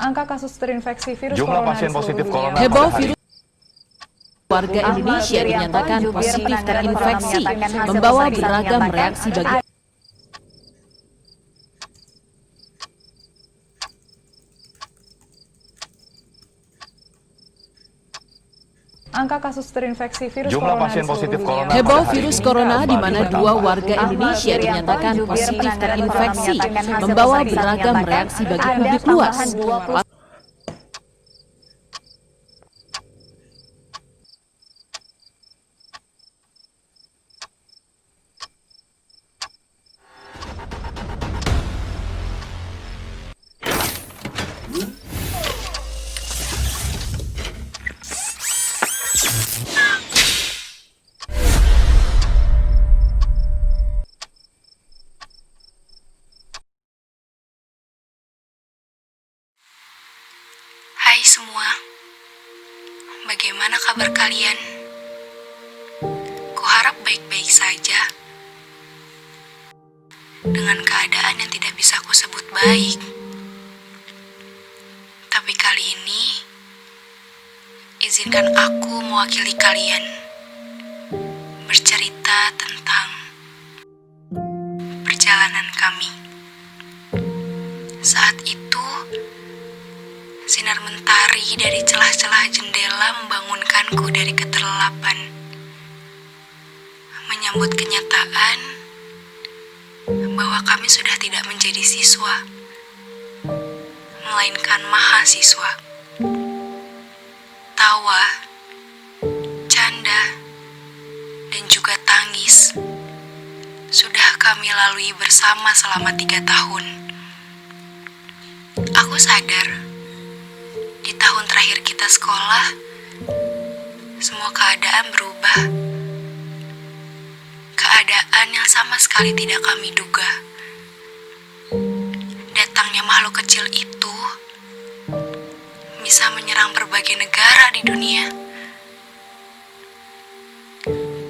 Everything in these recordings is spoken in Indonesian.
Angka kasus terinfeksi virus Jumlah corona pasien di positif seluruh corona dunia. Heboh virus warga Indonesia dinyatakan positif terinfeksi, membawa beragam reaksi bagi Angka kasus terinfeksi virus Jumlah corona pasien di seluruh positif dunia. corona heboh pada hari virus ini corona di kembali mana bertambah. dua warga Indonesia dinyatakan positif terinfeksi, membawa beragam reaksi bagi publik luas. Hai semua, bagaimana kabar kalian? Kuharap baik-baik saja. Dengan keadaan yang tidak bisa kusebut baik. Tapi kali ini, izinkan aku mewakili kalian. Bercerita tentang perjalanan kami. Saat itu, sinar mentari dari celah-celah jendela membangunkanku dari keterlelapan. Menyambut kenyataan bahwa kami sudah tidak menjadi siswa, melainkan mahasiswa. Tawa, canda, dan juga tangis sudah kami lalui bersama selama 3 tahun. Aku sadar, di tahun terakhir kita sekolah, semua keadaan berubah. Keadaan yang sama sekali tidak kami duga. Datangnya makhluk kecil itu bisa menyerang berbagai negara di dunia.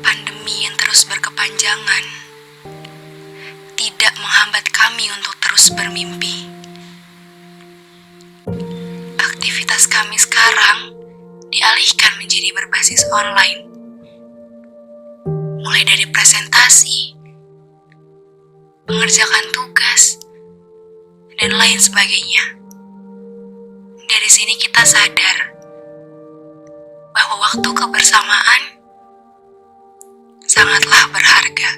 Pandemi yang terus berkepanjangan tidak menghambat kami untuk terus bermimpi. Aktivitas kami sekarang dialihkan menjadi berbasis online. Mulai dari presentasi, mengerjakan tugas, dan lain sebagainya. Dari sini kita sadar bahwa waktu kebersamaan sangatlah berharga.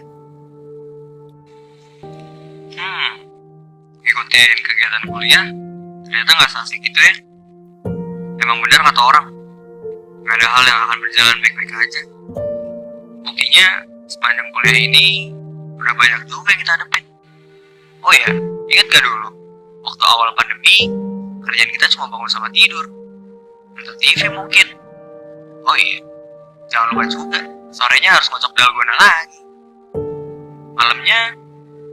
Ikutin kegiatan kuliah ternyata nggak asik gitu ya. Emang benar kata orang, nggak ada hal yang akan berjalan baik-baik aja. Buktinya sepanjang kuliah ini udah banyak juga yang kita hadapin. Oh ya, ingat gak dulu waktu awal pandemi kerjaan kita cuma bangun sama tidur, nonton TV mungkin. Oh iya, jangan lupa juga sorenya harus ngocok dalgona lagi. Malamnya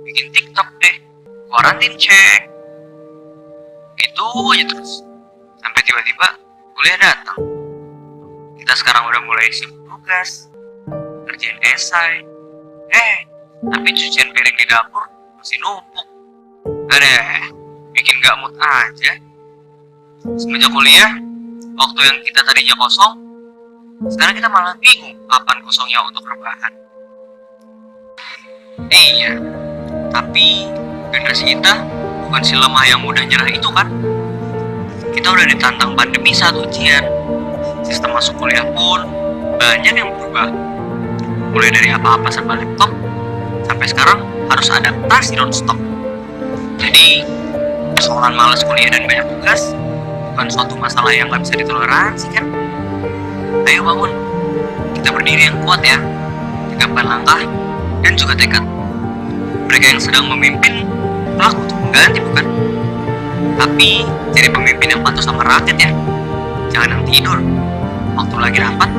bikin TikTok deh, quarantine check. Gitu aja terus. Sampai tiba-tiba kuliah datang. Kita sekarang udah mulai sibuk tugas, kerjain esai. Tapi cucian piring di dapur masih numpuk. Bikin gak mood aja. Semenjak kuliah, waktu yang kita tadinya kosong, sekarang kita malah bingung kapan kosongnya untuk rebahan. Iya, tapi generasi kita bukan si lemah yang mudah nyerah itu kan. Kita udah ditantang pandemi saat ujian. Sistem masuk kuliah pun banyak yang berubah. Mulai dari apa-apa serba laptop, sampai sekarang harus adaptasi non-stop. Jadi, persoalan malas kuliah dan banyak tugas bukan suatu masalah yang gak bisa ditoleransi kan. Ayo bangun, kita berdiri yang kuat ya. Tegakkan langkah dan juga tekad. Mereka yang sedang memimpin pelaku untuk mengganti bukan? Tapi jadi pemimpin yang patuh sama rakyat ya. Jangan yang tidur waktu lagi rapat,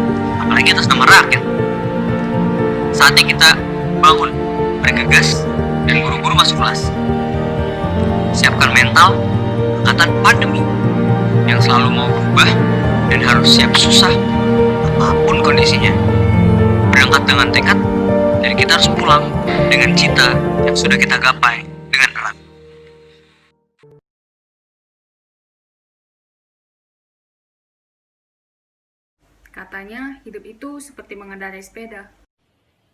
apalagi atas nama rakyat. Saatnya kita bangun, bergegas, dan buru-buru masuk kelas. Siapkan mental angkatan pandemi yang selalu mau berubah dan harus siap susah apapun kondisinya. Berangkat dengan tekad, dan kita harus pulang dengan cita yang sudah kita gapai dengan erat. Katanya hidup itu seperti mengendarai sepeda.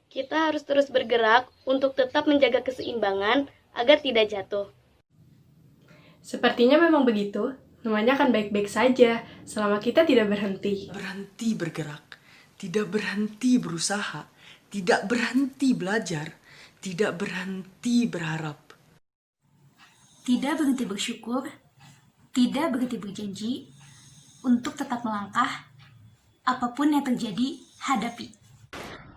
Kita harus terus bergerak untuk tetap menjaga keseimbangan agar tidak jatuh. Sepertinya memang begitu. Semuanya akan baik-baik saja selama kita tidak berhenti. Berhenti bergerak, tidak berhenti berusaha, tidak berhenti belajar, tidak berhenti berharap. Tidak berhenti bersyukur, tidak berhenti berjanji, untuk tetap melangkah, apapun yang terjadi, hadapi.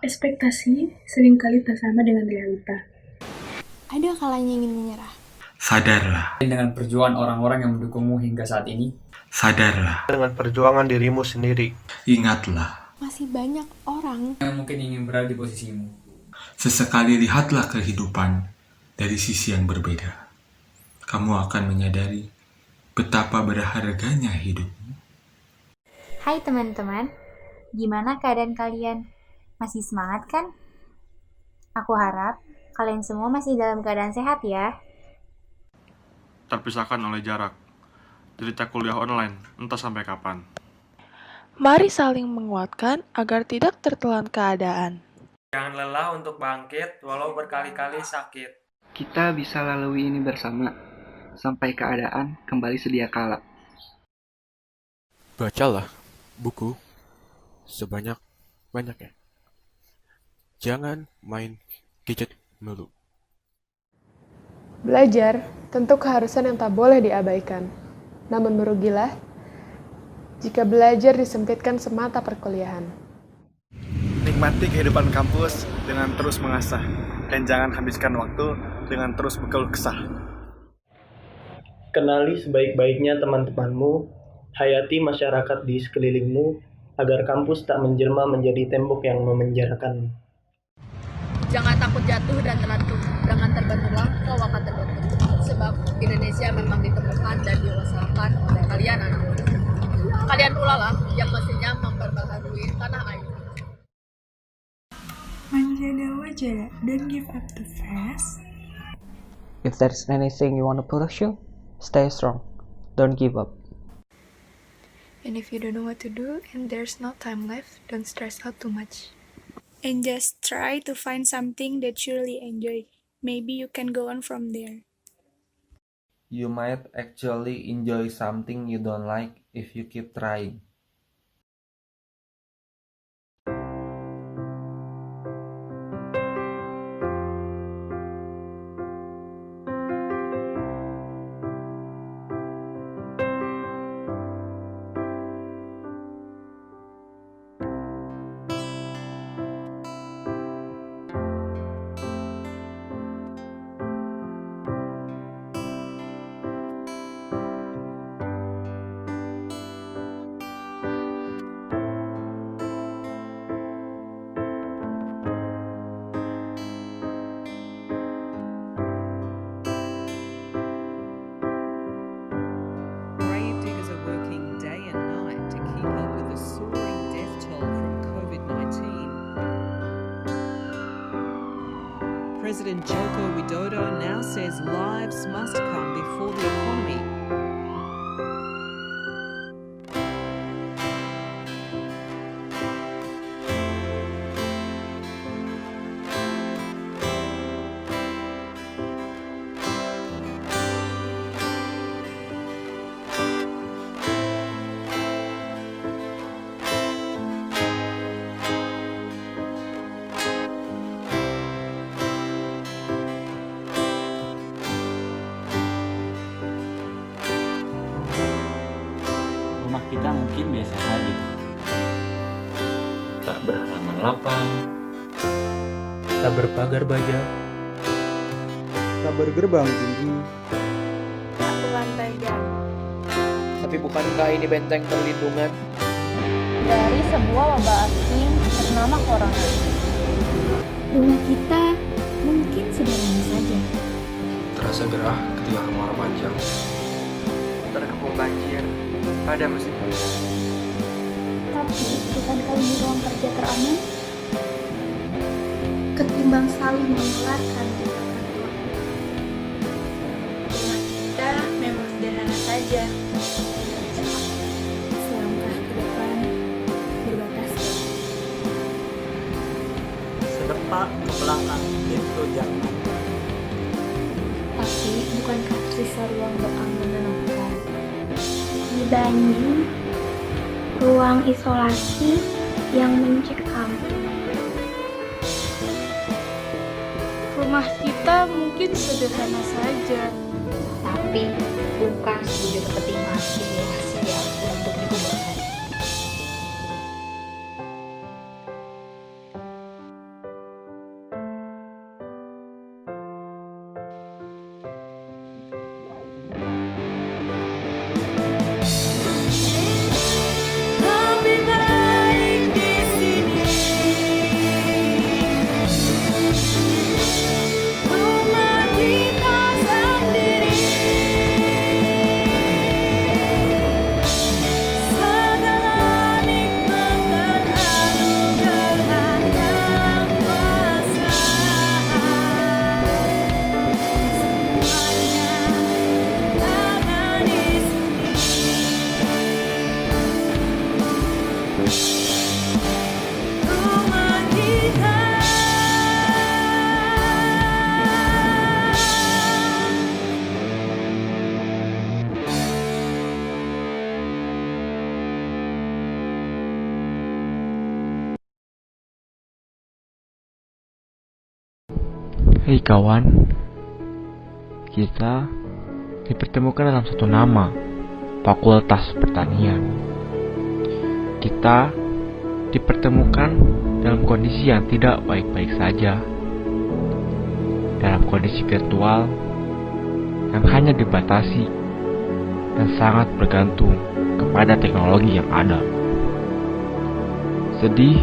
Ekspektasi seringkali tak sama dengan realita. Ada kalanya ingin menyerah. Sadarlah. Dengan perjuangan orang-orang yang mendukungmu hingga saat ini. Sadarlah. Dengan perjuangan dirimu sendiri. Ingatlah. Masih banyak orang yang mungkin ingin berada di posisimu. Sesekali lihatlah kehidupan dari sisi yang berbeda. Kamu akan menyadari betapa berharganya hidupmu. Hai teman-teman, gimana keadaan kalian? Masih semangat kan? Aku harap kalian semua masih dalam keadaan sehat ya. Terpisahkan oleh jarak. Cerita kuliah online, entah sampai kapan. Mari saling menguatkan agar tidak tertelan keadaan. Jangan lelah untuk bangkit walau berkali-kali sakit. Kita bisa lalui ini bersama, sampai keadaan kembali sedia kala. Bacalah buku sebanyak-banyaknya. Jangan main gadget mulu. Belajar tentu keharusan yang tak boleh diabaikan. Namun merugilah jika belajar disempitkan semata perkuliahan. Nikmati kehidupan kampus dengan terus mengasah, dan jangan habiskan waktu dengan terus berkeluh kesah. Kenali sebaik-baiknya teman-temanmu, hayati masyarakat di sekelilingmu, agar kampus tak menjelma menjadi tembok yang memenjarakanmu. Jangan takut jatuh dan terjatuh, jangan terbenturlah kau akan terbentur. Sebab Indonesia memang ditemukan dan diusahakan oleh kalian anak muda. Kalian pula lah yang mestinya memperbaharui tanah air. Manjada wajada, don't give up the fast. If there's anything you want to pursue, stay strong, don't give up. And if you don't know what to do and there's no time left, don't stress out too much. And just try to find something that you really enjoy. Maybe you can go on from there. You might actually enjoy something you don't like if you keep trying. President Joko Widodo now says lives must come before the economy. Rumah kita mungkin biasa saja, tak berhalaman lapang, tak berpagar baja, tak bergerbang tinggi, tak berlantai jam. Tapi bukankah ini benteng perlindungan dari sebuah wabah asing bernama corona? Rumah kita mungkin sederhana saja. terasa gerah ketika kemarau panjang, terkepung banjir pada musim hujan. Tapi bukankah ini ruang kerja teraman? Ketimbang saling mengeluarkan kantor. Rumah kita memang sederhana saja. Selangkah ke depan berbatas belakang, itu jangan. Tapi bukankah sisa ruang belakang menenangkan? Dibanding ruang isolasi yang mencekam. Rumah kita mungkin sederhana saja, Tapi bukan sebujur peti mati yang siap untuk dikuburkan. Lebih baik di sini. Rumah kita sendiri. Segala nikmat dan anugerah yang kuasa. Semuanya ada di sini. Rumah kita. Hei kawan, kita dipertemukan dalam satu nama, Fakultas Pertanian. Kita dipertemukan dalam kondisi yang tidak baik-baik saja, dalam kondisi virtual yang hanya dibatasi dan sangat bergantung kepada teknologi yang ada. Sedih,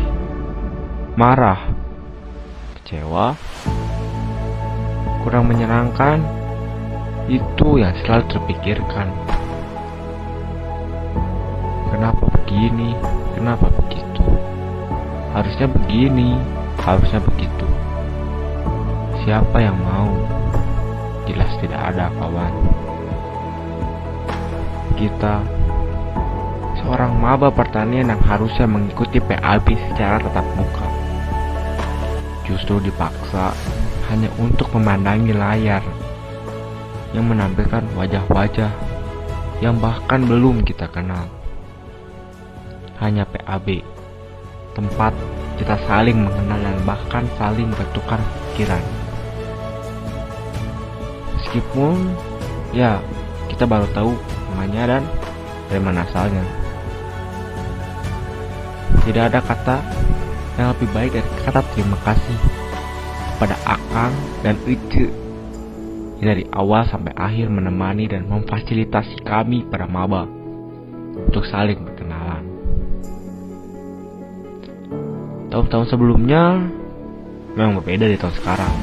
marah, kecewa, kurang menyenangkan, itu yang selalu terpikirkan. Kenapa begini? Kenapa begitu? Harusnya begini, harusnya begitu. Siapa yang mau? Jelas tidak ada, kawan. Kita seorang maba pertanian yang harusnya mengikuti PAB secara tatap muka, justru dipaksa hanya untuk memandangi layar yang menampilkan wajah-wajah yang bahkan belum kita kenal. Hanya PAB, tempat kita saling mengenal dan bahkan saling bertukar pikiran. Meskipun ya kita baru tahu namanya dan dari mana asalnya. Tidak ada kata yang lebih baik dari kata terima kasih pada Akang dan Ece yang dari awal sampai akhir menemani dan memfasilitasi kami para maba untuk saling berkenalan. Tahun-tahun sebelumnya memang berbeda dari tahun sekarang.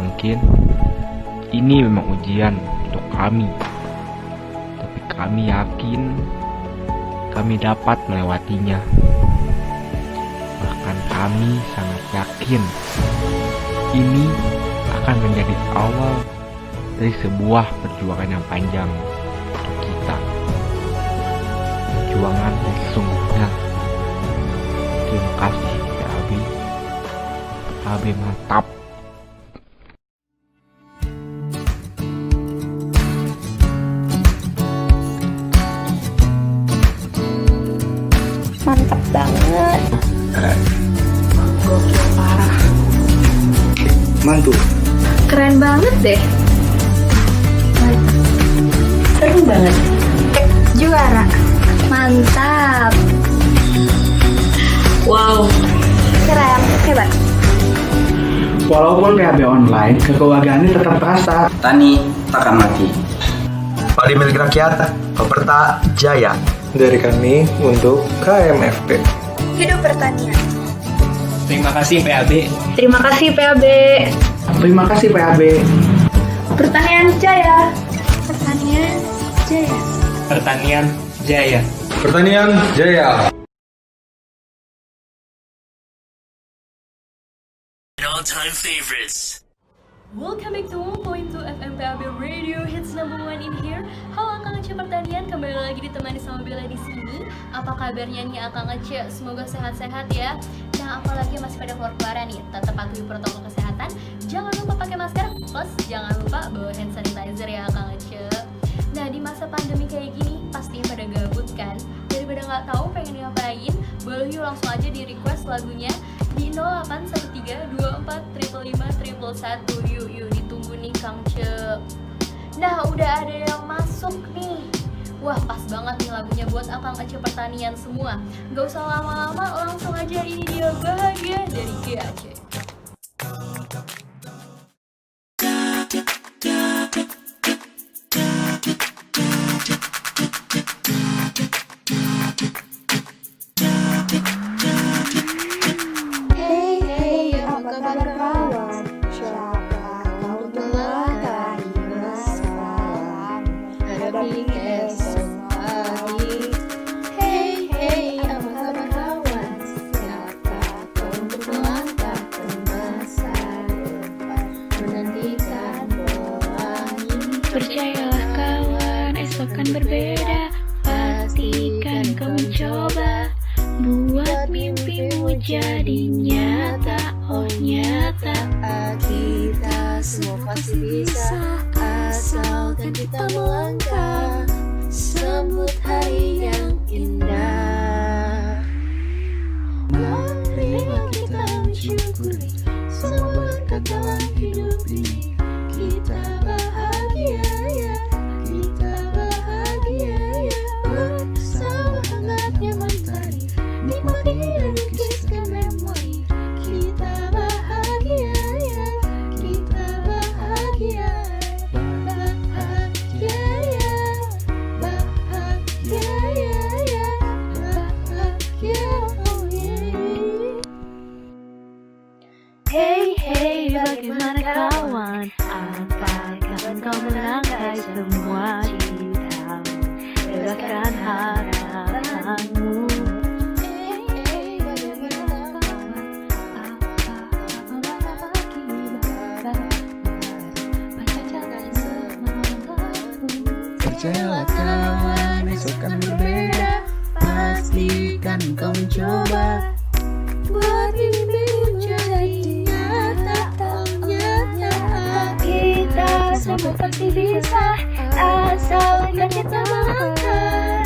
Mungkin ini memang ujian untuk kami, tapi kami yakin kami dapat melewatinya. Bahkan kami sangat yakin ini akan menjadi awal dari sebuah perjuangan yang panjang untuk kita. Perjuangan yang sesungguhnya. Terima kasih PAB. PAB mantap. Mantap banget. Gokil parah. Mantul. Keren banget deh. Seru banget. Juara. Mantap. Wow. Keren. Hebat. Walaupun PAB online, kekeluargaannya tetap terasa. Tani takkan mati. Padi milik rakyat, Peperta Jaya. Dari kami untuk KMFP. Hidup pertanian. Terima kasih PAB. Terima kasih PAB. Terima kasih PAB. Pertanian Jaya. Pertanian Jaya. Pertanian Jaya. Pertanian Jaya. All-time favorites. Welcome back to 1.2 FM PAB Radio Hits number 1 in here. Halo Akang Ece Pertanian, kembali lagi ditemani sama Bella di sini. Apa kabarnya nih Akang Ece? Semoga sehat-sehat ya. Nah, Nah, apalagi masih pada keluar-keluaran nih, tetap patuhi protokol kesehatan. Jangan lupa pakai masker, plus jangan lupa bawa hand sanitizer ya Kang Ece. Nah, di masa pandemi kayak gini, pastinya pada gabut kan? Daripada nggak tahu pengen ngapain, boleh yuk langsung aja di request lagunya di 0813245551. Yuk ditunggu nih Kang Ce. Nah, udah ada yang masuk nih. Wah, pas banget nih lagunya buat Akang Ece Pertanian semua. Gak usah lama-lama, langsung aja ini dia Bahagia dari GAC. Hey, hey, apa kabar kawan? Siapa kau melangkahi masalah hadapi esok hari? Hey, hey, apa kabar kawan? Siapa kau untuk melangkah ke masa depan menantikan pelangi? Percayalah kawan, esok kan berbeda. Pastikan kau mencoba buat mimpimu jadi nyata. Oh nyata, Kita semua pasti bisa asalkan kita melangkah sambut hari yang indah. Marilah kita mensyukuri semua berkat dalam hidup ini. Kita bahagia ya, kita bahagia ya. Bersama hangatnya mentari, nikmati dan lukiskan memori. Kita bahagia ya, kita bahagia. Bahagia ya, bahagia ya, bahagia oh yeah. hey hey, bagaimana kawan? Apakah engkau melangkai semua citamu? Bebaskan harapanmu. Percayalah kawan, esok kan berbeda. Pastikan kau mencoba buat mimpimu jadi nyata. Oh nyata, Kita semua pasti bisa asalkan kita melangkah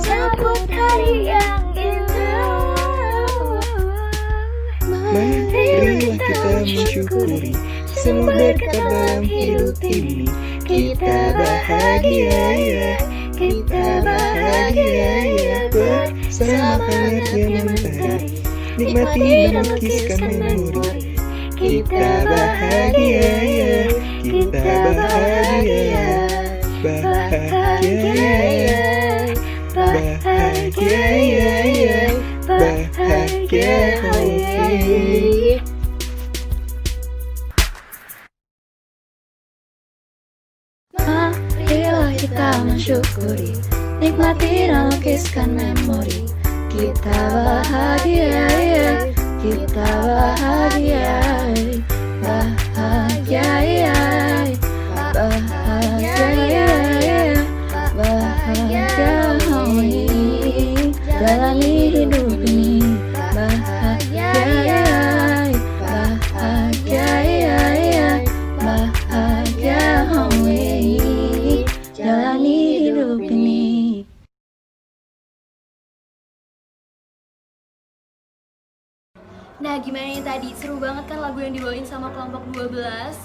sambut hari yang indah. marilah kita mensyukuri semua berkat dalam hidup ini. Kita bahagia ya, kita bahagia ya. Bersama hangatnya mentari, nikmati dan lukiskan memori. Kita bahagia ya, kita bahagia ya. Bahagia ya, bahagia ya, bahagia oh yeah. Marilah kita mensyukuri, nikmati dan lukiskan memori. Kita bahagia ya, kita bahagia, bahagia ya, bahagia ya, bahagia oh yeah. Jalani hidup ini bahagia ya, bahagia ya, bahagia oh yeah. Jalani hidup ini. Nah, gimana nih tadi? Seru banget kan lagu yang dibawain sama kelompok 12?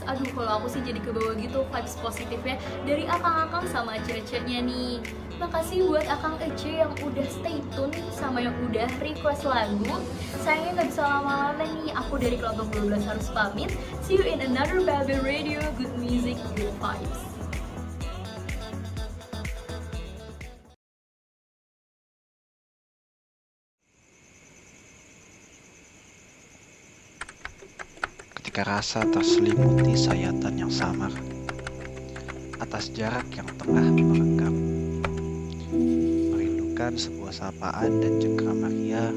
Aduh, kalau aku sih jadi kebawa gitu vibes positifnya dari akang-akang sama Ece-ecenya nih. Makasih buat Akang Ece yang udah stay tune sama yang udah request lagu. Sayangnya nggak bisa lama-lama nih, aku dari kelompok 12 harus pamit. See you in another Baby Radio, good music, good vibes. Ketika rasa terselimuti sayatan yang samar atas jarak yang tengah merenggang, merindukan sebuah sapaan dan cengkrama ria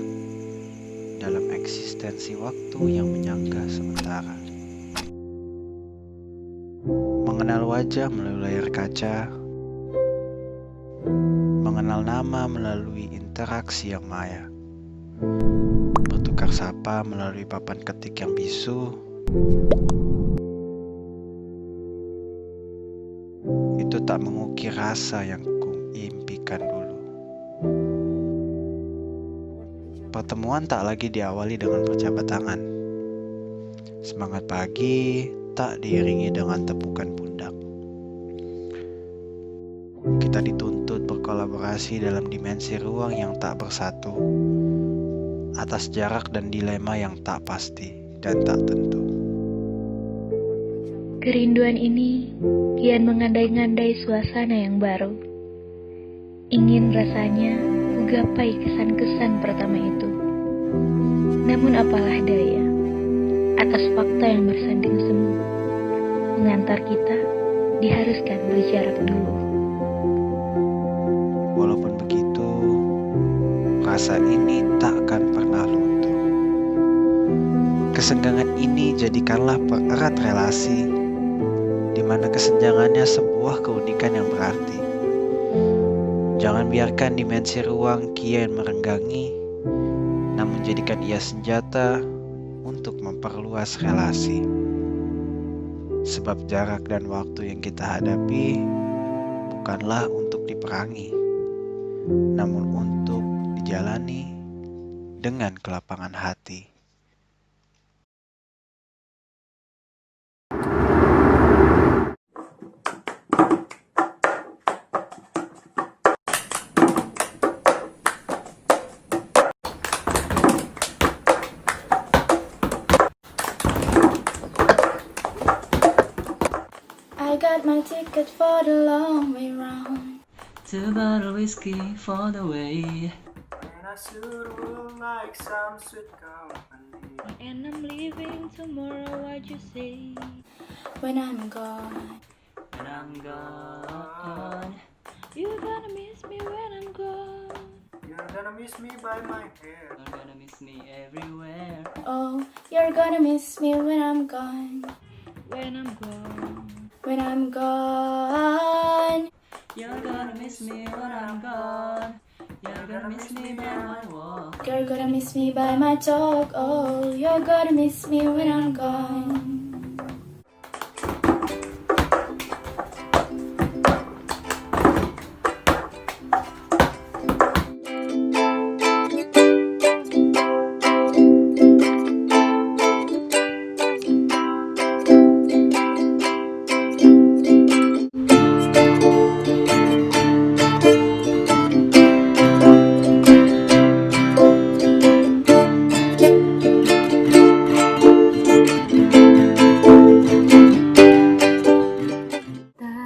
dalam eksistensi waktu yang menyangga sementara. Mengenal wajah melalui layar kaca, mengenal nama melalui interaksi yang maya, bertukar bertukar sapa melalui papan ketik yang bisu, itu tak mengukir rasa yang kuimpikan dulu. Pertemuan tak lagi diawali dengan berjabat tangan. Semangat pagi tak diiringi dengan tepukan pundak. Kita dituntut berkolaborasi dalam dimensi ruang yang tak bersatu, atas jarak dan dilema yang tak pasti dan tak tentu. Kerinduan ini kian mengandai-ngandai suasana yang baru. Ingin rasanya menggapai kesan-kesan pertama itu. Namun apalah daya, atas fakta yang bersanding semu, mengantar kita diharuskan berjarak dulu. Walaupun begitu, rasa ini takkan pernah luntur. Kesenggangan ini jadikanlah pererat relasi, di mana kesenjangannya sebuah keunikan yang berarti. Jangan biarkan dimensi ruang kian merenggangi, namun jadikan ia senjata untuk memperluas relasi. Sebab jarak dan waktu yang kita hadapi bukanlah untuk diperangi, namun untuk dijalani dengan kelapangan hati. I got my ticket for the long way round. 2 bottle whiskey for the way. And I should like some sweet company. And I'm leaving tomorrow, what you say? When I'm gone, When I'm gone, You're gonna miss me when I'm gone. You're gonna miss me by my hair. you're gonna miss me everywhere. oh, you're gonna miss me when I'm gone. When I'm gone. When I'm gone, You're gonna miss me when I'm gone. You're gonna miss me by my walk. you're gonna miss me by my talk. Oh, you're gonna miss me when I'm gone.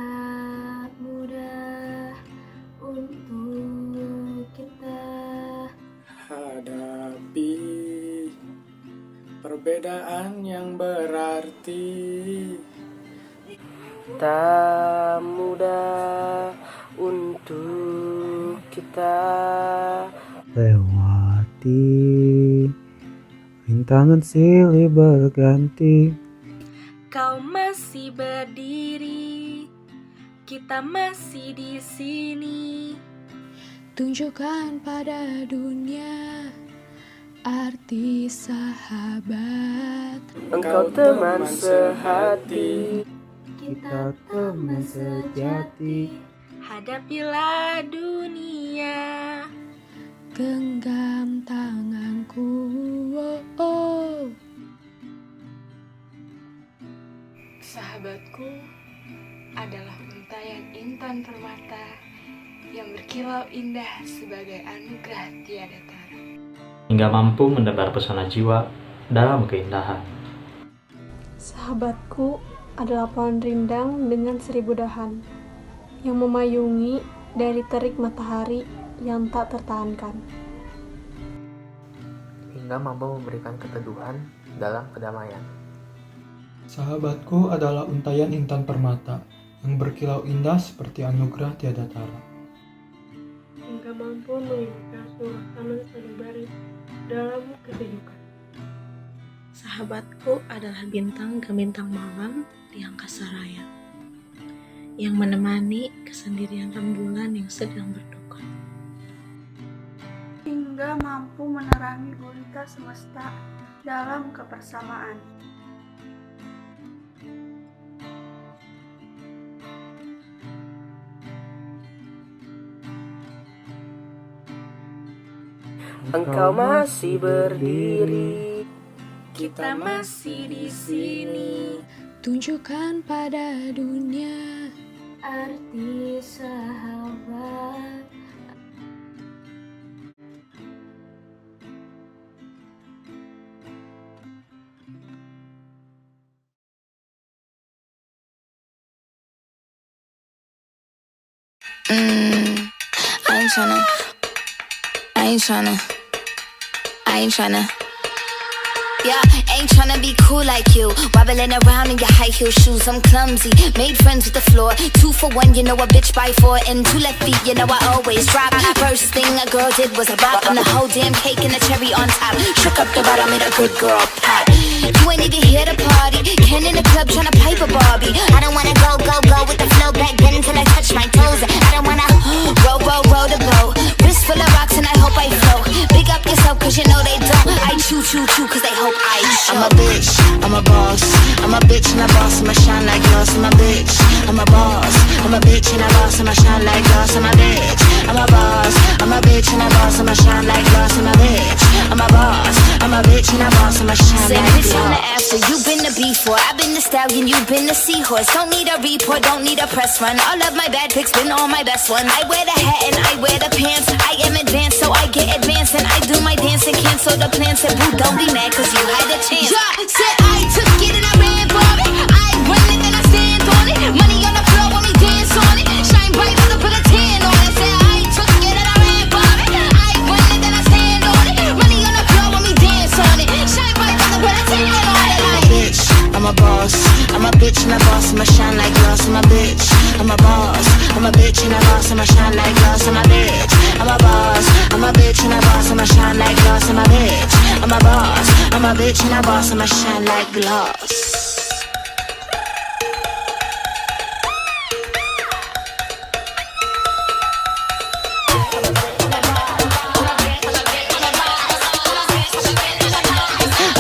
Tak mudah untuk kita Hadapi perbedaan yang berarti. Tak mudah untuk kita Lewati rintangan silih berganti. Kau masih berdiri, kita masih di sini. Tunjukkan pada dunia arti sahabat. Engkau teman sehati, Kita teman sejati. Hadapilah dunia. Genggam tanganku, oh, oh. Sahabatku adalah untayan intan permata yang berkilau indah sebagai anugerah tiada tara. Hingga mampu menebar pesona jiwa dalam keindahan. Sahabatku adalah pohon rindang dengan 1000 dahan yang memayungi dari terik matahari yang tak tertahankan. hingga mampu memberikan keteduhan dalam kedamaian. Sahabatku adalah untayan intan permata yang berkilau indah seperti anugerah tiada tara. Hingga mampu mengikat suasana sanubari dalam kesejukan. Sahabatku adalah bintang gemintang malam di angkasa raya yang menemani kesendirian rembulan yang sedang berduka. hingga mampu menerangi gurita semesta dalam kebersamaan. Engkau masih berdiri, kita masih di sini. Tunjukkan pada dunia arti sahabat. I ain't tryna. Yeah, ain't tryna be cool like you. Wobbling around in your high heel shoes, I'm clumsy. Made friends with the floor. 2 for 1, you know a bitch by 4. And 2 left feet, you know I always drop. First thing a girl did was a bop. And the whole damn cake and the cherry on top. Shook up the bottom, made a good girl pop. You ain't even here to party. Ken in the club tryna pipe a Barbie. I don't wanna go with the flow back then until I touch my toes. I don't wanna roll the boat. Wrist full of rocks and I hope I float. Big up yourself cause you know they don't. I chew cause they hope I show. I'm a bitch, I'm a boss. I'm a bitch and a boss, I'ma shine like glass. I'm a bitch, I'm a boss. I'm a bitch and a boss, I'ma shine like glass. I'm a bitch, I'm a boss. I'm a bitch and a boss, I'ma shine like glass. I'm a bitch, I'm a boss. I'm a bitch and a boss, I'ma shine Say like bitch on the glass. after, you been the before. I've been the stallion, you been the seahorse. Don't need a report, don't need a press run. All of my bad pics been all my best ones. I wear the hat and I wear the pants. I am advanced, so I get advanced. And I do my dance and cancel the plans. Said boo, don't be mad cause you had a chance. Yeah, said I took it and I ran for it. I run it and I stand on it. Money on the floor when we dance on it. Shine bright with a put a tan on it. Said I took it and I ran for it. I run it and I stand on it. Money on the floor when we dance on it. Shine bright with a put a tan on it. I'm a bitch, I'm a boss. I'm a bitch and a boss, I'ma shine like glass. I'm a bitch, I'm a boss. I'm a bitch and a boss, I'ma shine like glass. I'm a bitch, I'm a boss. I'm a bitch and a boss, I'ma shine like glass. I'm a bitch, I'm a boss. I'm a bitch and a boss, I'ma shine like glass.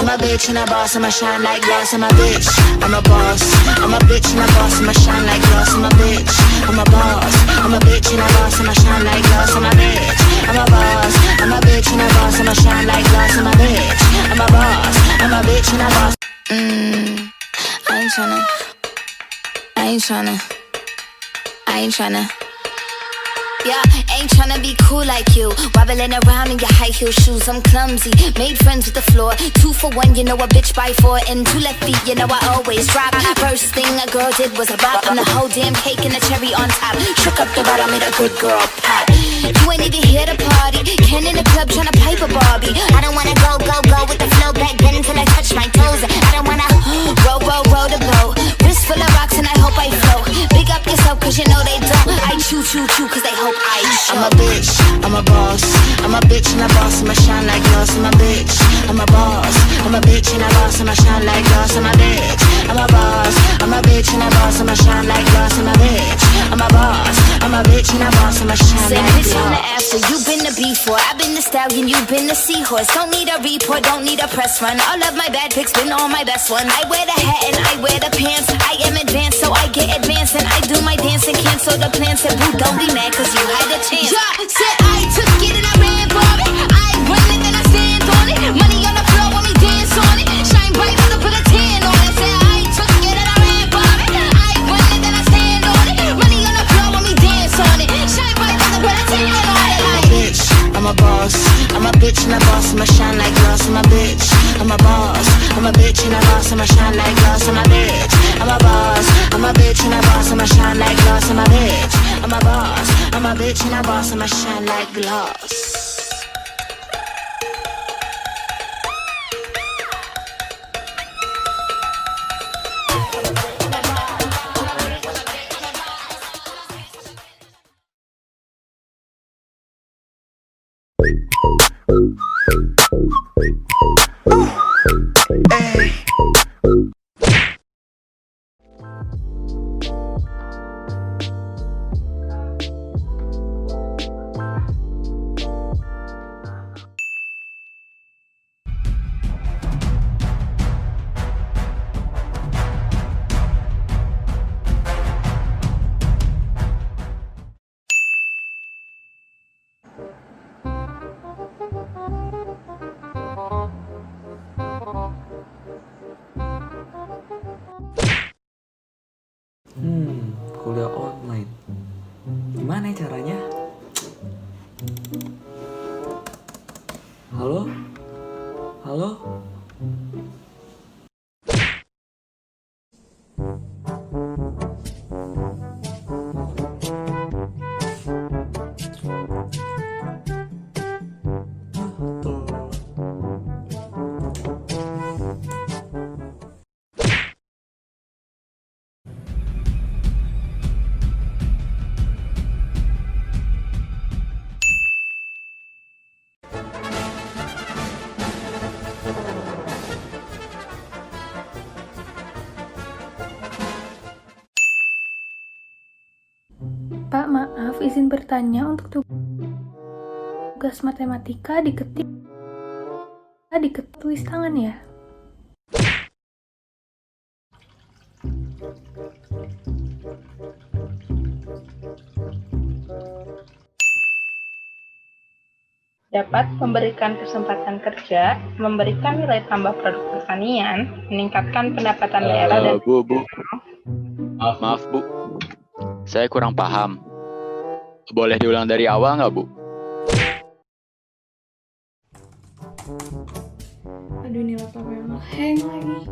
I'm a bitch and a boss, I'ma shine like glass. I'm a bitch, I'm a boss. I'm a bitch and a boss, I'ma shine like glass. I'm a bitch, I'm a boss. I'm a bitch and a boss, I'ma shine like glass. I'm a bitch, I'm a boss. I'm a bitch and a boss, I'ma shine like glass. I'm a bitch, I'm a boss. I'm a bitch and a boss. I ain't tryna. Yeah, ain't tryna be cool like you. Wobbling around in your high heel shoes, I'm clumsy. Made friends with the floor. 2 for 1, you know a bitch by 4. And 2 left feet, you know I always drop. First thing a girl did was a bop. And the whole damn cake and the cherry on top. Shook up the bottom, made a good girl pop. You ain't even here to party. Ken in the club tryna pipe a Barbie. I don't wanna go with the flow back then until I touch my toes. I don't wanna roll the boat. Wrist full of rocks and I hope I float. Big up yourself cause you know they don't. I chew cause they hope I show. I'm a bitch, I'm a boss. I'm a bitch and a boss, I'ma shine like glass. I'm a bitch, I'm a boss. I'm a bitch and a boss, I'ma shine like glass. I'm a bitch, I'm a boss. I'm a bitch and a boss, I'ma shine like glass. I'm a bitch, I'm a boss. I'm a bitch and a boss, I'ma shine Say like bitch on the glass. after, you been the before. I've been the stallion, you been the seahorse. Don't need a report, don't need a press run. All of my bad pics been all my best ones. I wear the hat and I wear the pants. I am advanced, so I get advanced. And I do my dance and cancel the plans. Said boo, don't be mad cause you had a chance. Yeah, said I took it and I ran for it. I run it and I stand on it. Money on the floor when we dance on it. Shine bright with a put a tan on it. Said I took it and I ran for it. I run it and I stand on it. Money on the floor when we dance on it. Shine bright with a put a tan on it. I'm a bitch, I'm a boss. I'm a bitch and a boss, I'ma shine like glass. I'm a bitch, I'm a boss. I'm a bitch and a boss, I'ma shine like glass. I'm a bitch, I'm a boss. I'm a bitch and a boss, I'ma shine like glass. I'm a bitch, I'm a boss. I'm a bitch and a boss, I'ma shine like glass. Kuliah online. Gimana ya caranya? Halo? Halo? Pak, maaf, izin bertanya untuk tugas matematika diketik tulis tangan ya? Dapat memberikan kesempatan kerja, memberikan nilai tambah produk pertanian, meningkatkan pendapatan daerah dan... Bu. Maaf, Bu. Saya kurang paham. Boleh diulang dari awal nggak, Bu? Aduh, ini laptop yang hang lagi.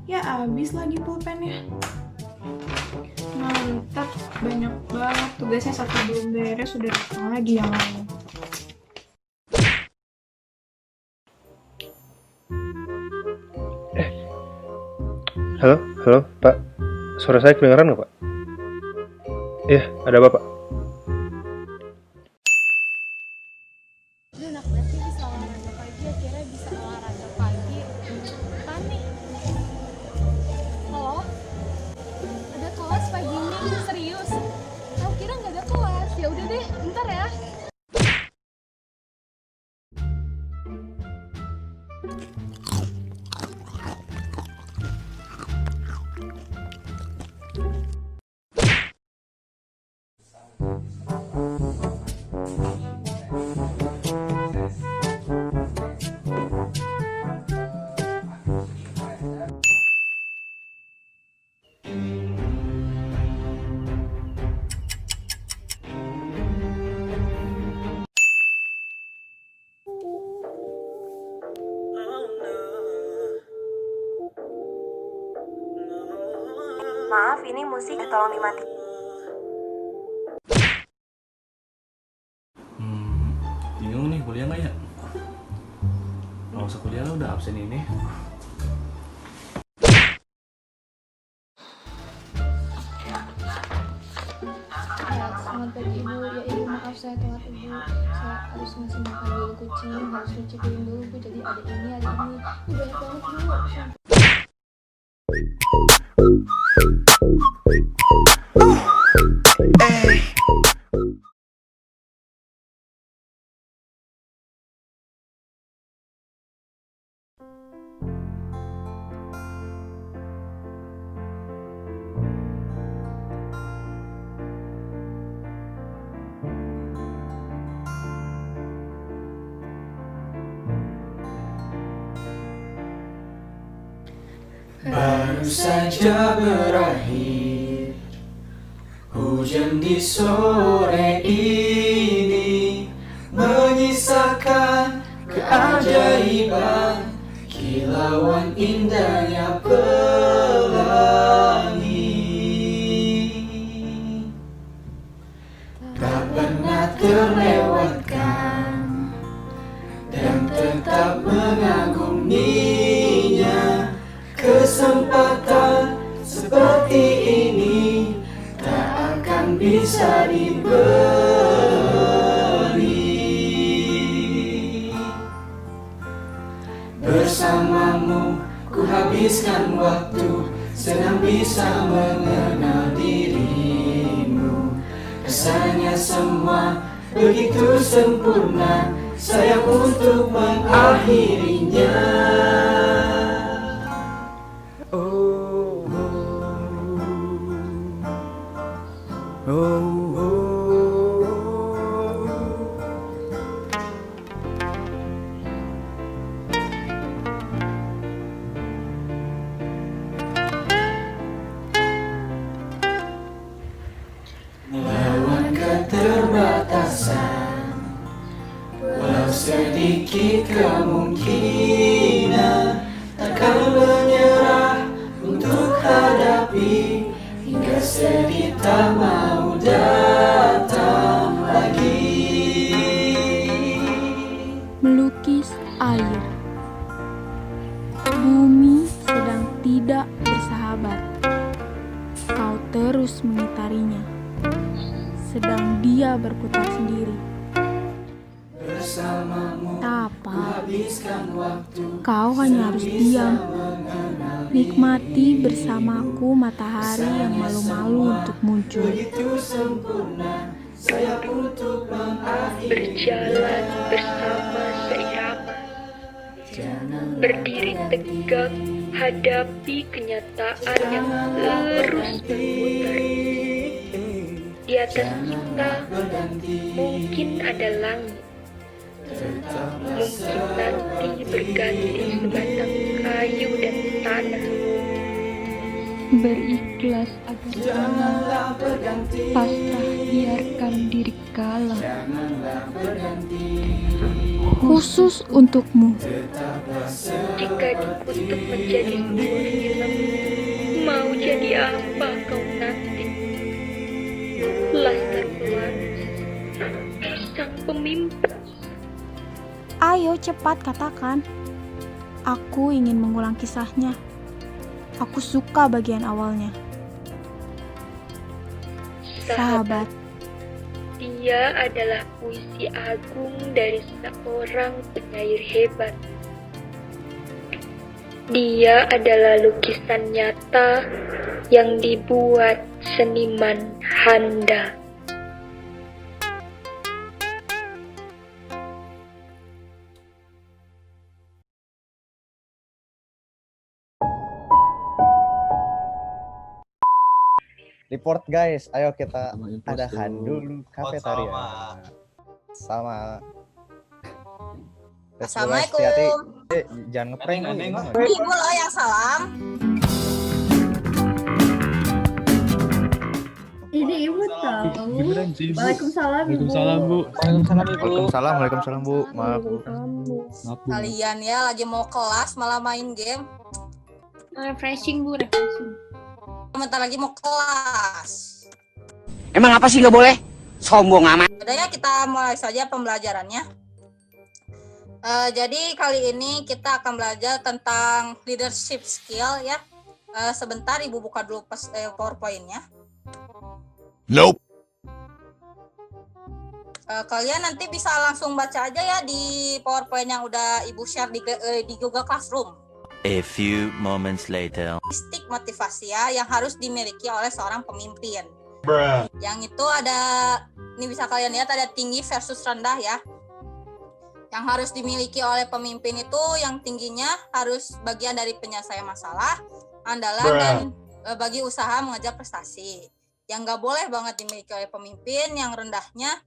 Ya, habis lagi pulpennya. Mantap, banyak banget. Tugasnya satu belum beres, udah datang lagi yang lain. Halo, Pak. Suara saya kedengaran nggak, Pak? Iya, ada apa, Pak? Enak banget sih bisa olahraga pagi, akhirnya bisa olahraga pagi. Panik. Halo? Ada kelas pagi ini, serius? Aku kira nggak ada kelas. Ya udah deh, bentar ya. Maaf, ini musik, tolong dimatiin. Bingung nih, kuliah nggak ya? Kalau usah kuliah lo udah absen ini. Selamat pagi Ibu, ya Ibu maaf saya telat Ibu. Saya harus ngasih makan dulu kucing, harus cuci piring dulu Bu. Jadi ada ini. Ini banyak banget Bu. Baru saja berakhir hujan di sore ini, menyisakan keajaiban kilauan indahnya pelangi. Tak pernah terlewatkan dan tetap mengaguminya. Kesempatan seperti ini tak akan bisa diberi. Bersamamu ku habiskan waktu, senang bisa mengenal dirimu. Rasanya semua begitu sempurna, sayang untuk mengakhirinya. Melawan keterbatasan, walau sedikit kemungkinan, takkan menyerah untuk hadapi hingga sedih tak mau datang lagi. Melukis air. Bumi sedang tidak bersahabat. Kau terus mengitarinya, sedang dia berputar sendiri. Tapa, kau hanya harus diam. Nikmati bersamaku matahari yang malu-malu untuk muncul. Berjalan bersama seirama, berdiri tegak, hadapi kenyataan yang terus berputar. Di atas kita mungkin ada langit, mungkin nanti berganti sebatang kayu dan tanah. Berikhlas agar janganlah pasrah, biarkan diri kalah. Khusus untukmu. Jika dikutuk menjadi sebuah film, mau jadi apa kau nanti? Laskar Pewaris, sang pemimpin. Ayo cepat katakan. Aku ingin mengulang kisahnya. Aku suka bagian awalnya. Sahabat. Dia adalah puisi agung dari seorang penyair hebat. Dia adalah lukisan nyata yang dibuat seniman handal. Report guys, ayo kita adakan dulu kafetaria sama. Assalamualaikum. Jangan ngeprank. Ibu loh yang salam. Ini ibu tahu. Waalaikumsalam ibu. Waalaikumsalam bu. Waalaikumsalam bu. Maaf bu. Kalian ya lagi mau kelas malah main game. Refreshing bu, refreshing. Bentar lagi mau kelas. Emang apa sih nggak boleh? Sombong amat. Udah ya, kita mulai saja pembelajarannya. Jadi kali ini kita akan belajar tentang leadership skill ya. Sebentar ibu buka dulu PowerPoint-nya. Nope. Kalian nanti bisa langsung baca aja ya di PowerPoint yang udah ibu share di Google Classroom. A few moments later. Karakteristik motivasi ya yang harus dimiliki oleh seorang pemimpin. Bruh. Yang itu ada, ini bisa kalian lihat ada tinggi versus rendah ya. Yang harus dimiliki oleh pemimpin itu yang tingginya harus bagian dari penyelesaian masalah, andalan dan bagi usaha mengejar prestasi. Yang nggak boleh banget dimiliki oleh pemimpin yang rendahnya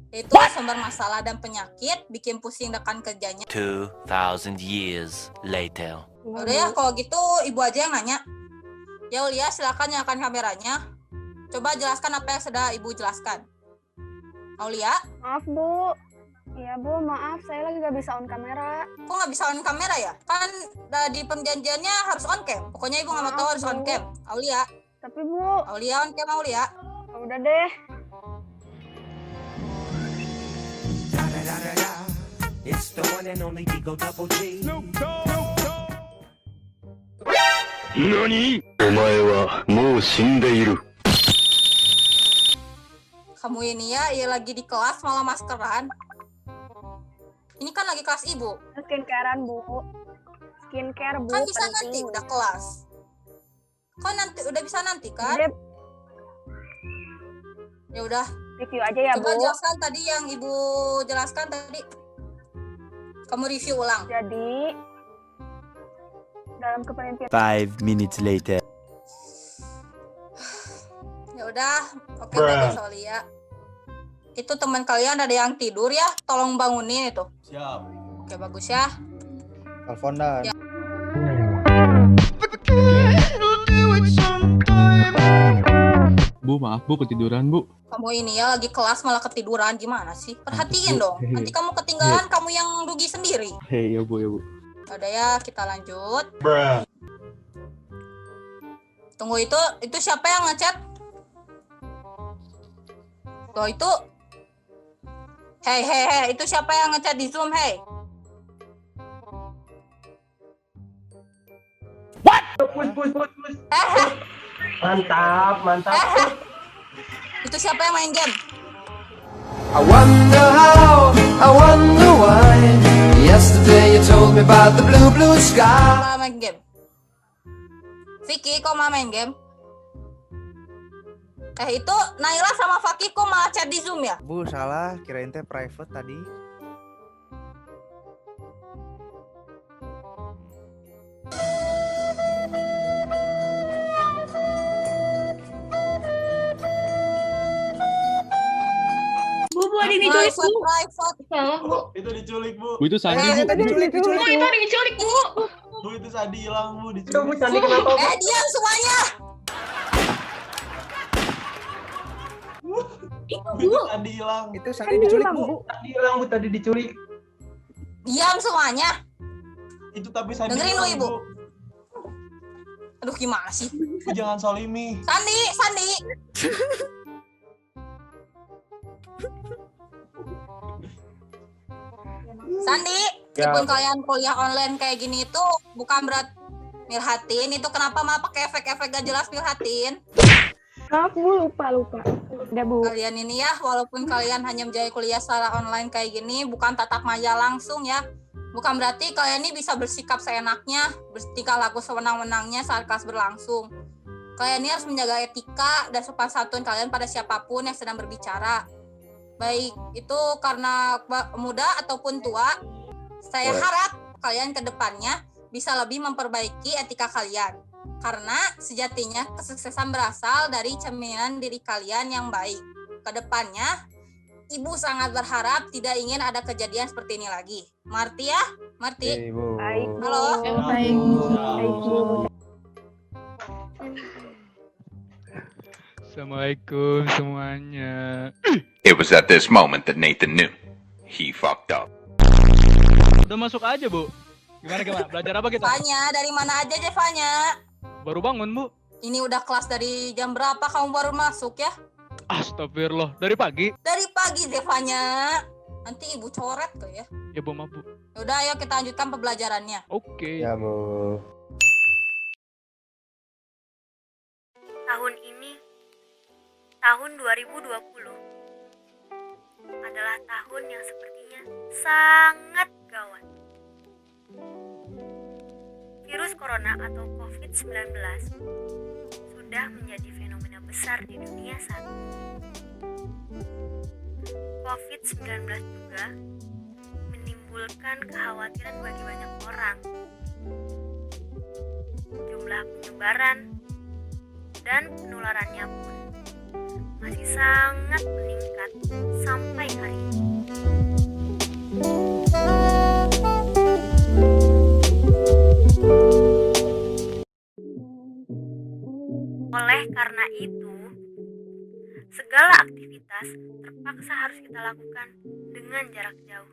itu sumber masalah dan penyakit, bikin pusing rekan kerjanya. 2,000 years later. Udah ya, kalau gitu ibu aja yang nanya. Ya Ulia, silakan nyalakan kameranya. Coba jelaskan apa yang sudah ibu jelaskan. Aulia? Maaf bu. Iya bu, maaf saya lagi gak bisa on kamera. Kok nggak bisa on kamera ya? Kan di perjanjiannya harus on cam. Pokoknya ibu nggak mau tahu harus on cam. Aulia. Tapi bu. Aulia on cam Aulia. Udah deh. It's the one and only Digo Double G. Nani? Omae wa mou shindeiru. Kamu ini ya lagi di kelas malah maskeran. Ini kan lagi kelas ibu. Skincarean bu. Skincare bu. Kan bisa nanti udah kelas. Kok nanti udah bisa nanti kan? Ya udah. Review aja ya coba bu. jelaskan tadi yang ibu jelaskan tadi. Kamu review ulang. Jadi dalam kepemimpinan. 5 minutes later. Ya udah, oke bagus Aulia. Itu teman kalian ada yang tidur ya, tolong bangunin itu. Siap. Oke bagus ya. Telepon dah. Ya. Bu, maaf Bu, ketiduran Bu. Kamu ini ya lagi kelas malah ketiduran, gimana sih? Perhatiin dong, nanti kamu ketinggalan, kamu yang rugi sendiri. Hei, ya Bu, ya Bu. Udah ya, kita lanjut. Tunggu, itu siapa yang ngechat? Loh itu, hei, itu siapa yang ngechat di Zoom, hei? Push. Mantap. Itu siapa yang main game? I wonder how, I wonder why. Yesterday you told me about the blue sky. Siapa main game? Vicky, kok malah main game? Itu Naila sama Fakih kok malah chat di Zoom ya? Bu, salah, kirain teh private tadi. Bu, ada yang diculik, Bu. Private. Itu diculik, Bu. Bu, itu Sandi Bu. Diculik. Bu, itu ada yang diculik, Bu. Bu, itu Sandi hilang, Bu. Diculik. Bu, Sandi kenapa? Diam semuanya. Itu Sandi hilang. Itu Sandi diculik, Bu. Sandi hilang, Bu. Tadi diculik. Diam semuanya. Itu tapi Sandi Dengerin lu, hilang, Ibu. Bu. Aduh, gimana sih? Bu, jangan solimi. Sandi. Sandi, meskipun kalian kuliah online kayak gini itu bukan berat Mirhatin, itu kenapa malah pakai efek-efek gak jelas Mirhatin? Maaf Bu, lupa. Udah Bu. Kalian ini ya, walaupun kalian hanya menjalani kuliah secara online kayak gini, bukan tatap muka langsung ya. Bukan berarti kalian ini bisa bersikap seenaknya, bertingkah laku sewenang-wenangnya saat kelas berlangsung. Kalian ini harus menjaga etika dan sopan santun kalian pada siapapun yang sedang berbicara. Baik itu karena muda ataupun tua, saya harap kalian ke depannya bisa lebih memperbaiki etika kalian. Karena sejatinya kesuksesan berasal dari cerminan diri kalian yang baik. Ke depannya, Ibu sangat berharap tidak ingin ada kejadian seperti ini lagi. Marti ya? Marti? Baik. Halo? Baik. Assalamualaikum semuanya. It was at this moment that Nathan knew he fucked up. Udah masuk aja, Bu. Gimana? Belajar apa kita? Fanya, dari mana aja Fanya? Baru bangun, Bu. Ini udah kelas dari jam berapa kamu baru masuk ya? Astagfirullah, dari pagi. Dari pagi Fanya. Nanti Ibu coret tuh ya. Ya, Bu, maaf, Bu. Udah ayo kita lanjutkan pembelajarannya. Oke. Ya, Bu. Tahun ini, tahun 2020, adalah tahun yang sepertinya sangat gawat. Virus corona atau COVID-19 sudah menjadi fenomena besar di dunia saat ini. COVID-19 juga menimbulkan kekhawatiran bagi banyak orang. Jumlah penyebaran dan penularannya pun masih sangat meningkat sampai hari ini. Oleh karena itu, segala aktivitas terpaksa harus kita lakukan dengan jarak jauh.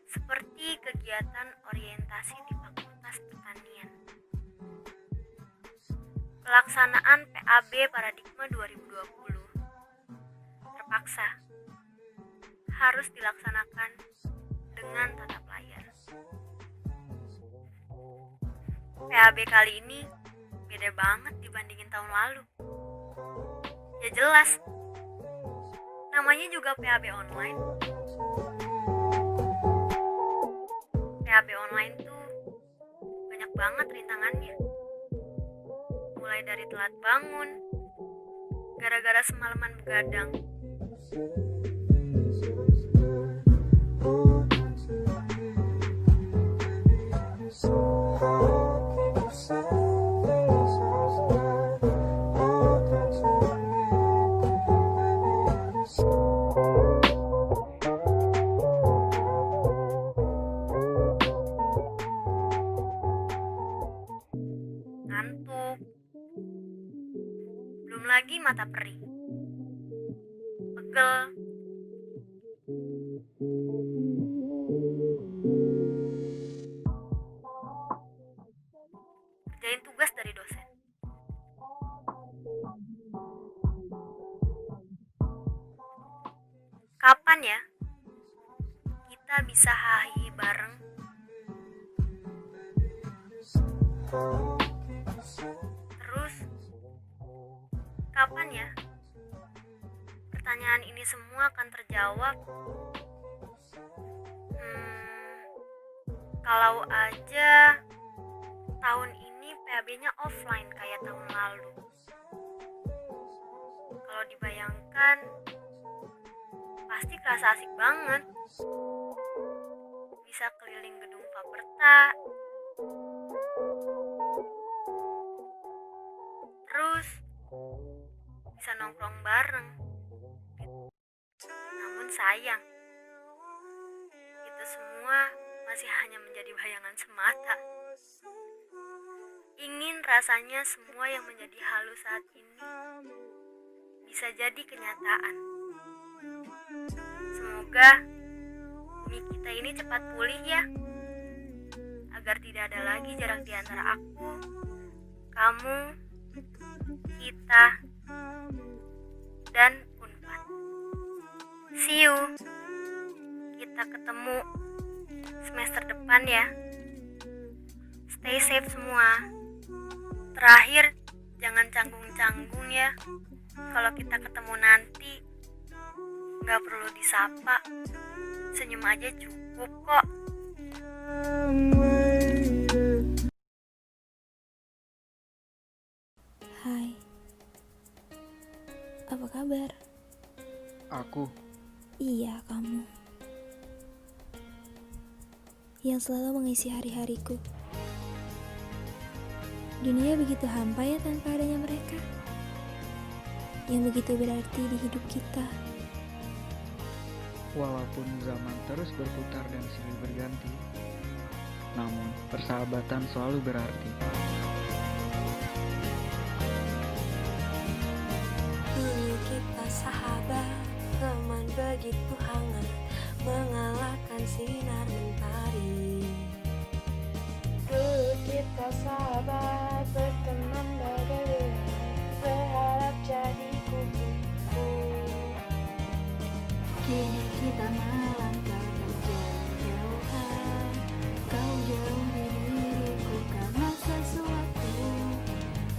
Seperti kegiatan orientasi di Fakultas Pertanian. Pelaksanaan PAB Paradigma 2020 terpaksa harus dilaksanakan dengan tatap layar. PAB kali ini beda banget dibandingin tahun lalu. Ya jelas, namanya juga PAB online. PAB online tuh banyak banget rintangannya. Mulai dari telat bangun, gara-gara semalaman begadang. mata perih. Pegel. Kerjain tugas dari dosen. Kapan ya kita bisa hahi bareng? Terus, kapan ya pertanyaan ini semua akan terjawab? Kalau aja tahun ini PAB-nya offline kayak tahun lalu. Kalau dibayangkan, pasti kerasa asik banget. Bisa keliling gedung Faperta. Terus bisa nongkrong bareng. Namun sayang, itu semua masih hanya menjadi bayangan semata. Ingin rasanya semua yang menjadi halu saat ini bisa jadi kenyataan. Semoga bumi kita ini cepat pulih ya, agar tidak ada lagi jarak di antara aku, kamu, kita, dan Unpad. See you. Kita ketemu semester depan ya. Stay safe semua. Terakhir, jangan canggung-canggung ya. Kalau kita ketemu nanti, gak perlu disapa. Senyum aja cukup kok. Hai, apa kabar? Aku. Iya, kamu yang selalu mengisi hari-hariku. Dunia begitu hampa ya tanpa adanya mereka, yang begitu berarti di hidup kita. Walaupun zaman terus berputar dan silih berganti, namun persahabatan selalu berarti. Dulu kita sahabat, teman begitu hangat, mengalahkan sinar mentari. Dulu kita sahabat, berteman bagai berharap jadi kupu-kupu. Kini kita melangkah jauh-jauhan, kau jauh dari diriku karena sesuatu.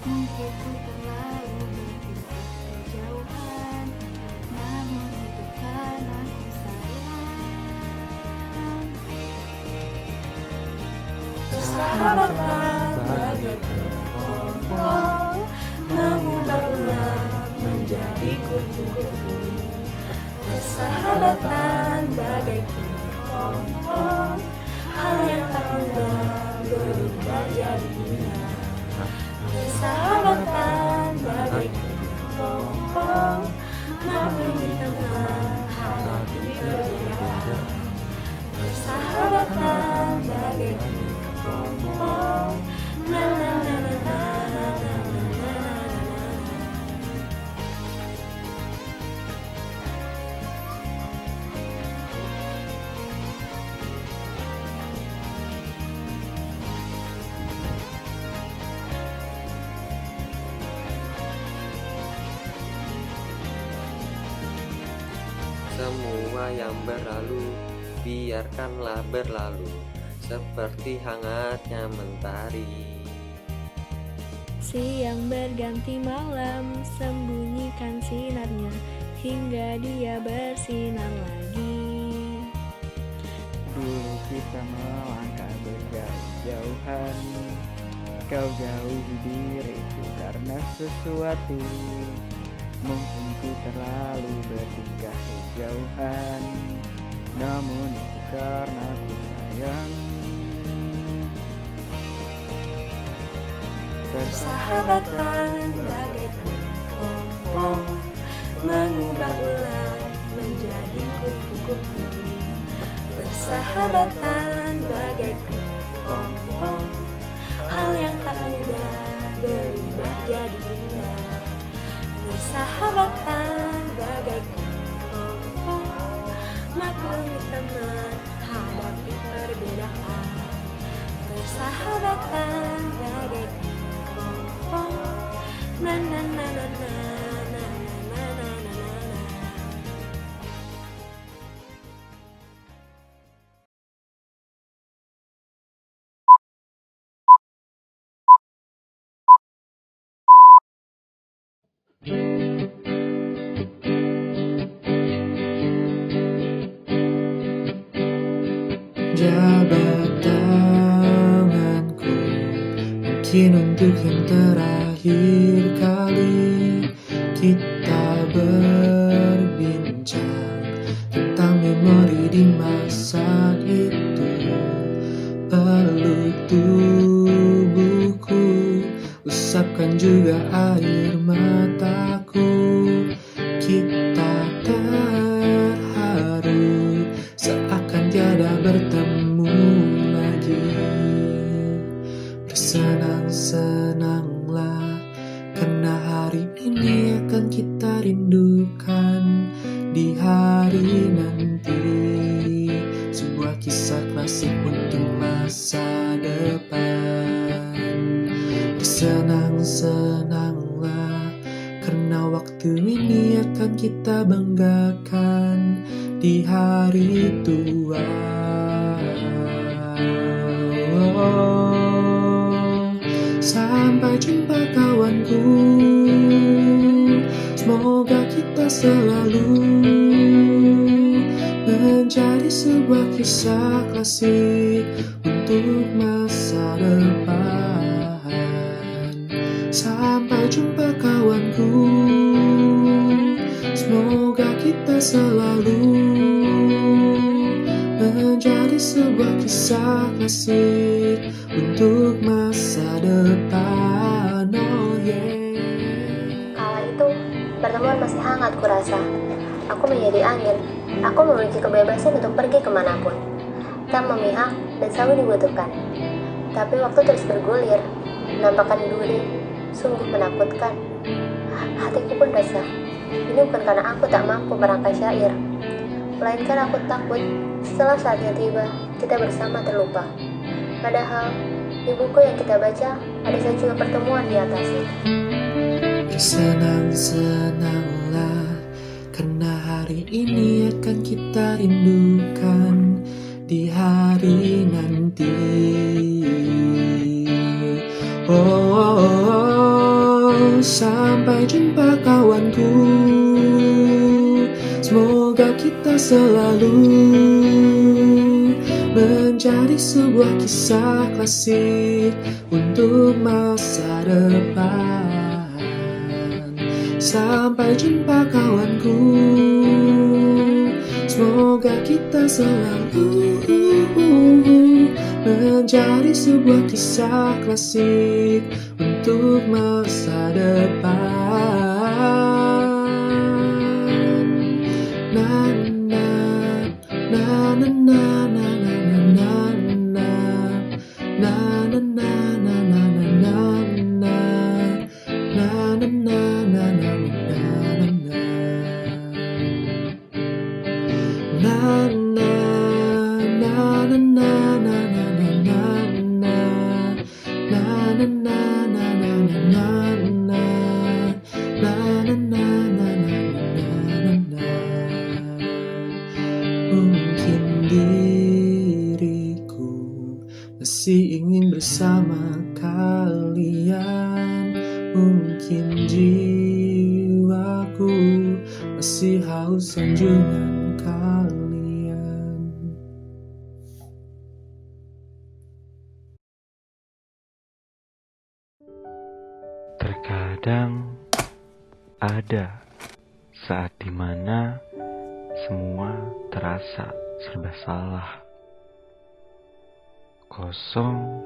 Mungkin ku terlalu berpikir kejauhan, namun itu karena ku sayang. Persahabatan bagai pohon, mengulang menjadi kupu-kupu. Persahabatan bagai pohon, hal yang tak mudah berubah jadi indah. Persahabatan bagai pohon, namun di tengah hati berbeda. Persahabatan bagai pohon, na na na na na na na na na. Semua yang berlalu, biarkanlah berlalu, seperti hangatnya mentari. Siang berganti malam, sembunyikan sinarnya hingga dia bersinar lagi. Dulu kita melangkah berjauh-jauhan, kau jauhi diriku karena sesuatu. Mungkin ku terlalu bertingkah kejauhan, namun itu karena ku sayang. Persahabatan bagai pohon, mengubah ulang menjadi kupu-kupu. Persahabatan bagai pohon, hal yang tak mudah berubah jadi indah. Persahabatan bagaikan pompong, maklumi teman, hadapi perbedaan. Persahabatan bagaikan pompong, na na na na na na na na na na. Jabat tanganku, mungkin untuk yang terakhir kali kita berbincang tentang memori di masa itu. Peluk tubuhku, usapkan juga air mataku. Kita terharu seakan tiada bertemu lagi. Bersenang-senanglah karena hari ini akan kita rindukan di hari nanti. Sebuah kisah klasik untuk masa depan. Bersenang-senanglah karena waktu ini akan kita banggakan di hari tua. Sampai jumpa kawanku, semoga kita selalu menjadi sebuah kisah klasik untuk masa depan. Sampai jumpa kawanku, semoga kita selalu menjadi sebuah kisah klasik untuk masa depan. Oh yeah. Kala itu pertemuan masih hangat kurasa. Aku menjadi angin. Aku memiliki kebebasan untuk pergi kemanapun, tak memihak dan selalu dibutuhkan. Tapi waktu terus bergulir, menampakkan duri, sungguh menakutkan. Hatiku pun resah. Ini bukan karena aku tak mampu merangkai syair, melainkan aku takut setelah saatnya tiba, kita bersama terlupa. Padahal di buku yang kita baca ada saja pertemuan di atasnya. Bersenang-senanglah karena hari ini akan kita rindukan di hari nanti. Oh, sampai jumpa kawanku, semoga kita selalu menjadi sebuah kisah klasik untuk masa depan. Sampai jumpa kawanku, semoga kita selalu menjadi sebuah kisah klasik untuk masa depan. Na na na na na na na na na na na na na na na na na na na. Mungkin diriku masih ingin bersama kalian. Mungkin jiwaku masih haus sanjungan kalian. Terkadang ada saat dimana semua terasa serba salah, kosong,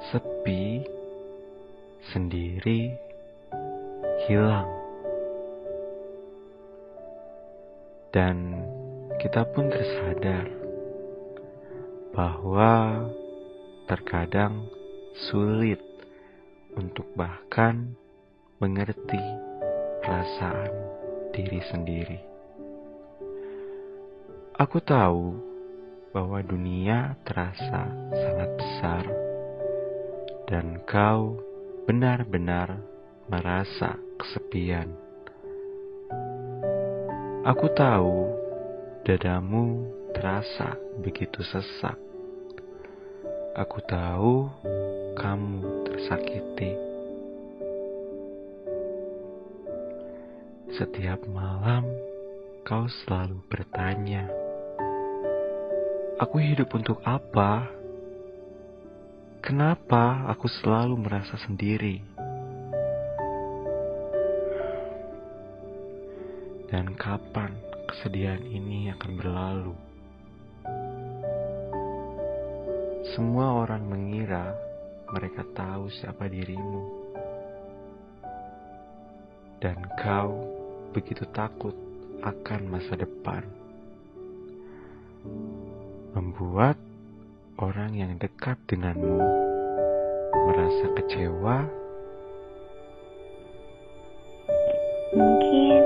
sepi, sendiri, hilang. Dan kita pun tersadar bahwa terkadang sulit untuk bahkan mengerti perasaan diri sendiri. Aku tahu bahwa dunia terasa sangat besar dan kau benar-benar merasa kesepian. Aku tahu dadamu terasa begitu sesak. Aku tahu kamu tersakiti. Setiap malam kau selalu bertanya, aku hidup untuk apa? Kenapa aku selalu merasa sendiri? Dan kapan kesedihan ini akan berlalu? Semua orang mengira mereka tahu siapa dirimu. Dan kau begitu takut akan masa depan. Membuat orang yang dekat denganmu merasa kecewa. Mungkin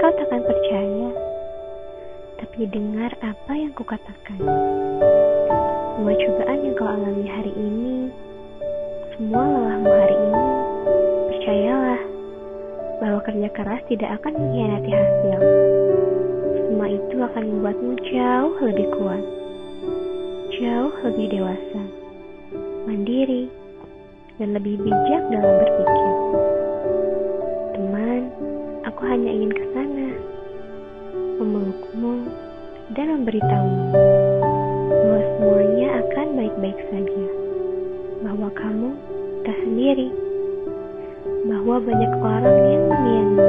kau takkan percaya, tapi dengar apa yang kukatakan. Semua cobaan yang kau alami hari ini, semua lelahmu hari ini, percayalah bahwa kerja keras tidak akan mengkhianati hasil. Semua itu akan membuatmu jauh lebih kuat, jauh lebih dewasa, mandiri, dan lebih bijak dalam berpikir. Teman, aku hanya ingin ke sana, memelukmu, dan memberitahumu bahwa semuanya akan baik-baik saja, bahwa kamu tak sendiri, bahwa banyak orang yang mengenalmu,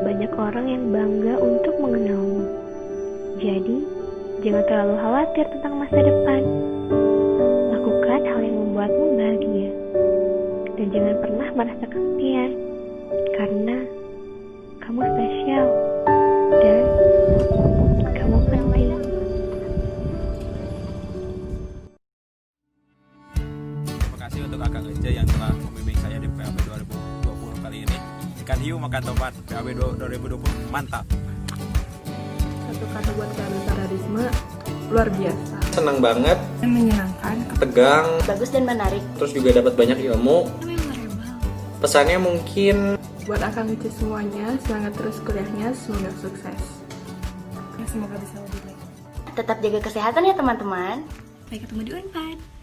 banyak orang yang bangga untuk mengenalmu. Jadi, jangan terlalu khawatir tentang masa depan. Lakukan hal yang membuatmu bahagia, dan jangan pernah merasa kesepian, karena kamu spesial dan kamu penting. Terima kasih untuk Kakak Ece yang telah membimbing saya di PAB 2020 kali ini. Ikan hiu makan tomat, PAB 2020 mantap. Satu kata buat kami Pararisme, luar biasa. Senang banget, Menyenangkan, tegang, bagus dan menarik. terus juga dapat banyak ilmu. Pesannya mungkin Buat Akang Ece semuanya, semangat terus kuliahnya, semoga sukses. Semoga bisa lebih baik. Tetap jaga kesehatan ya teman-teman. Sampai ketemu di Unpad.